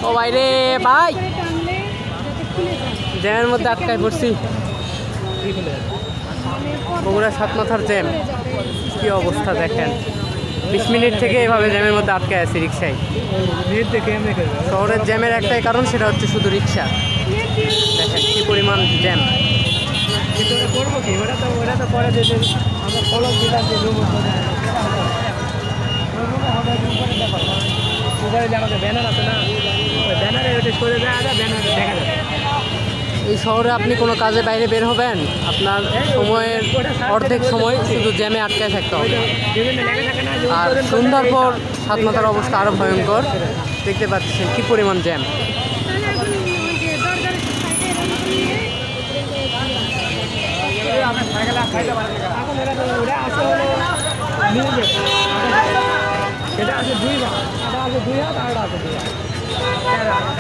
ও বাইরে ভাই, জ্যামের মধ্যে আটকায় পড়ছি। বগুড়া সাত মাথার জ্যাম, কি অবস্থা দেখেন। 20 মিনিট থেকে এভাবে জ্যামের মধ্যে আটকায় আছি রিক্সায়। শহরের জ্যামের একটাই কারণ, সেটা হচ্ছে শুধু রিক্সা। দেখেন কি পরিমাণ জ্যাম। করবো কি, ওটা তো পরে যেতে আমরা ফলক দিলাম যে মোবাইলে যে আমাদের ব্যানার আছে না, ওই ব্যানারে ওটা সরে যায়, ব্যানারে দেখা যাবে। এই শহরে আপনি কোনো কাজে বাইরে বের হবেন, আপনার সময়ের অর্ধেক সময় শুধু জ্যামে আটকায় থাকতে হবে। আর সন্ধ্যার পর সাত মাথার অবস্থা আরও ভয়ঙ্কর। দেখতে পাচ্ছেন কি পরিমাণ জ্যাম। এটা আছে 2 হাত, এটা আছে 2 হাত, আর এটা আছে 2 হাত।